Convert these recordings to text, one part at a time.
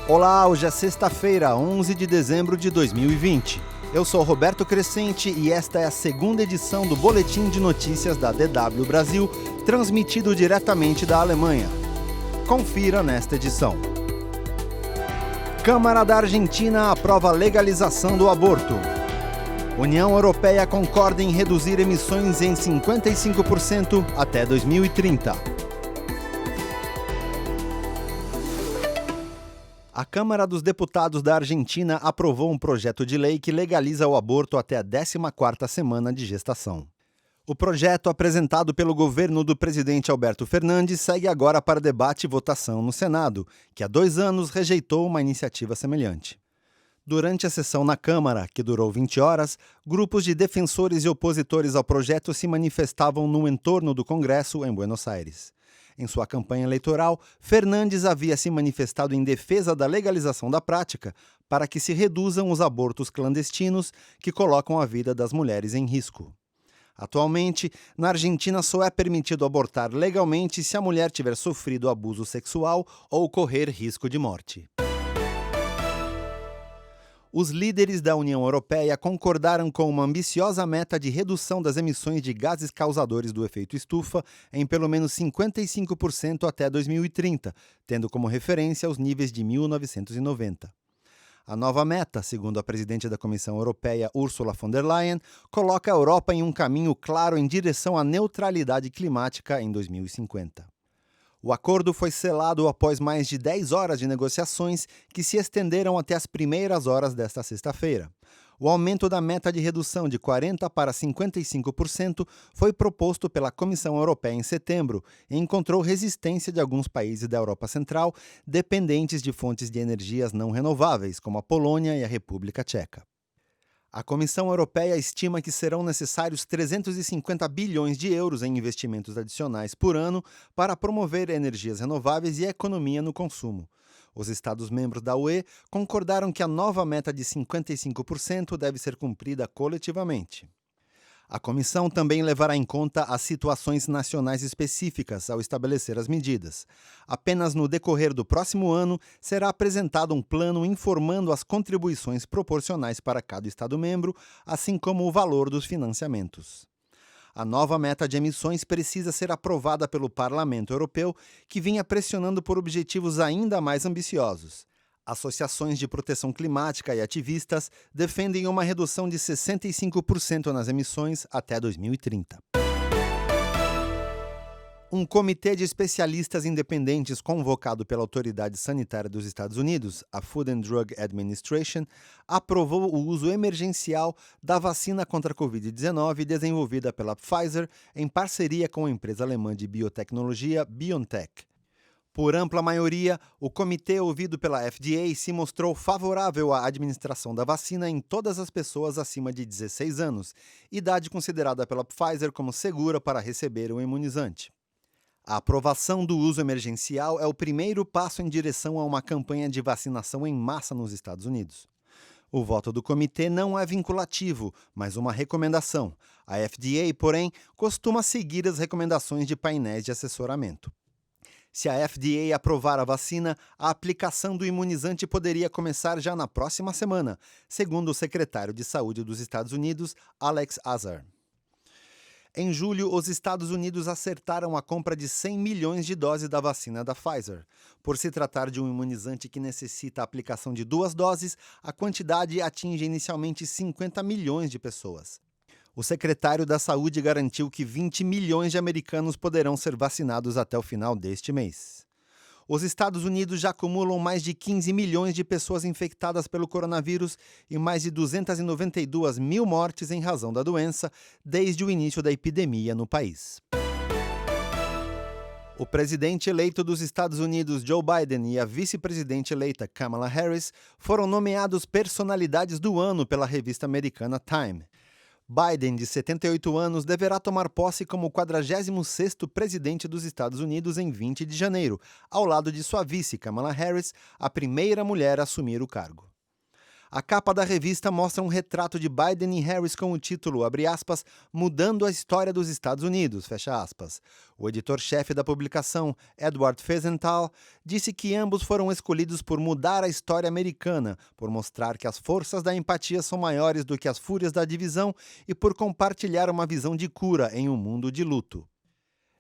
Olá, hoje é sexta-feira, 11 de dezembro de 2020. Eu sou Roberto Crescente e esta é a segunda edição do Boletim de Notícias da DW Brasil, transmitido diretamente da Alemanha. Confira nesta edição. Câmara da Argentina aprova a legalização do aborto. União Europeia concorda em reduzir emissões em 55% até 2030. A Câmara dos Deputados da Argentina aprovou um projeto de lei que legaliza o aborto até a 14ª semana de gestação. O projeto, apresentado pelo governo do presidente Alberto Fernandes, segue agora para debate e votação no Senado, que há 2 anos rejeitou uma iniciativa semelhante. Durante a sessão na Câmara, que durou 20 horas, grupos de defensores e opositores ao projeto se manifestavam no entorno do Congresso, em Buenos Aires. Em sua campanha eleitoral, Fernandes havia se manifestado em defesa da legalização da prática para que se reduzam os abortos clandestinos que colocam a vida das mulheres em risco. Atualmente, na Argentina só é permitido abortar legalmente se a mulher tiver sofrido abuso sexual ou correr risco de morte. Os líderes da União Europeia concordaram com uma ambiciosa meta de redução das emissões de gases causadores do efeito estufa em pelo menos 55% até 2030, tendo como referência os níveis de 1990. A nova meta, segundo a presidente da Comissão Europeia, Ursula von der Leyen, coloca a Europa em um caminho claro em direção à neutralidade climática em 2050. O acordo foi selado após mais de 10 horas de negociações que se estenderam até as primeiras horas desta sexta-feira. O aumento da meta de redução de 40% para 55% foi proposto pela Comissão Europeia em setembro e encontrou resistência de alguns países da Europa Central dependentes de fontes de energias não renováveis, como a Polônia e a República Tcheca. A Comissão Europeia estima que serão necessários 350 bilhões de euros em investimentos adicionais por ano para promover energias renováveis e a economia no consumo. Os Estados-membros da UE concordaram que a nova meta de 55% deve ser cumprida coletivamente. A Comissão também levará em conta as situações nacionais específicas ao estabelecer as medidas. Apenas no decorrer do próximo ano será apresentado um plano informando as contribuições proporcionais para cada Estado-membro, assim como o valor dos financiamentos. A nova meta de emissões precisa ser aprovada pelo Parlamento Europeu, que vinha pressionando por objetivos ainda mais ambiciosos. Associações de proteção climática e ativistas defendem uma redução de 65% nas emissões até 2030. Um comitê de especialistas independentes convocado pela Autoridade Sanitária dos Estados Unidos, a Food and Drug Administration, aprovou o uso emergencial da vacina contra a Covid-19 desenvolvida pela Pfizer em parceria com a empresa alemã de biotecnologia BioNTech. Por ampla maioria, o comitê ouvido pela FDA se mostrou favorável à administração da vacina em todas as pessoas acima de 16 anos, idade considerada pela Pfizer como segura para receber o imunizante. A aprovação do uso emergencial é o primeiro passo em direção a uma campanha de vacinação em massa nos Estados Unidos. O voto do comitê não é vinculativo, mas uma recomendação. A FDA, porém, costuma seguir as recomendações de painéis de assessoramento. Se a FDA aprovar a vacina, a aplicação do imunizante poderia começar já na próxima semana, segundo o secretário de Saúde dos Estados Unidos, Alex Azar. Em julho, os Estados Unidos acertaram a compra de 100 milhões de doses da vacina da Pfizer. Por se tratar de um imunizante que necessita a aplicação de 2 doses, a quantidade atinge inicialmente 50 milhões de pessoas. O secretário da Saúde garantiu que 20 milhões de americanos poderão ser vacinados até o final deste mês. Os Estados Unidos já acumulam mais de 15 milhões de pessoas infectadas pelo coronavírus e mais de 292 mil mortes em razão da doença desde o início da epidemia no país. O presidente eleito dos Estados Unidos, Joe Biden, e a vice-presidente eleita, Kamala Harris, foram nomeados personalidades do ano pela revista americana Time. Biden, de 78 anos, deverá tomar posse como o 46º presidente dos Estados Unidos em 20 de janeiro, ao lado de sua vice, Kamala Harris, a primeira mulher a assumir o cargo. A capa da revista mostra um retrato de Biden e Harris com o título, abre aspas, Mudando a História dos Estados Unidos, fecha aspas. O editor-chefe da publicação, Edward Felsenthal, disse que ambos foram escolhidos por mudar a história americana, por mostrar que as forças da empatia são maiores do que as fúrias da divisão e por compartilhar uma visão de cura em um mundo de luto.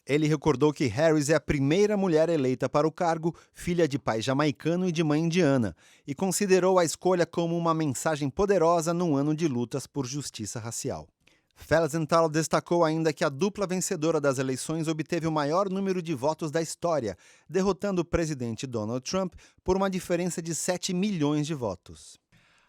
Ele recordou que Harris é a primeira mulher eleita para o cargo, filha de pai jamaicano e de mãe indiana, e considerou a escolha como uma mensagem poderosa num ano de lutas por justiça racial. Felsenthal destacou ainda que a dupla vencedora das eleições obteve o maior número de votos da história, derrotando o presidente Donald Trump por uma diferença de 7 milhões de votos.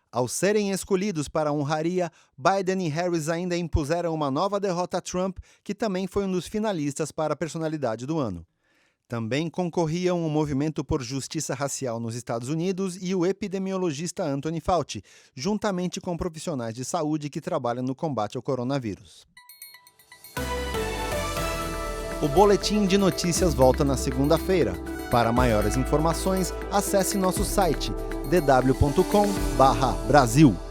Ao serem escolhidos para a honraria, Biden e Harris ainda impuseram uma nova derrota a Trump, que também foi um dos finalistas para a personalidade do ano. Também concorriam o Movimento por Justiça Racial nos Estados Unidos e o epidemiologista Anthony Fauci, juntamente com profissionais de saúde que trabalham no combate ao coronavírus. O Boletim de Notícias volta na segunda-feira. Para maiores informações, acesse nosso site dw.com/Brasil.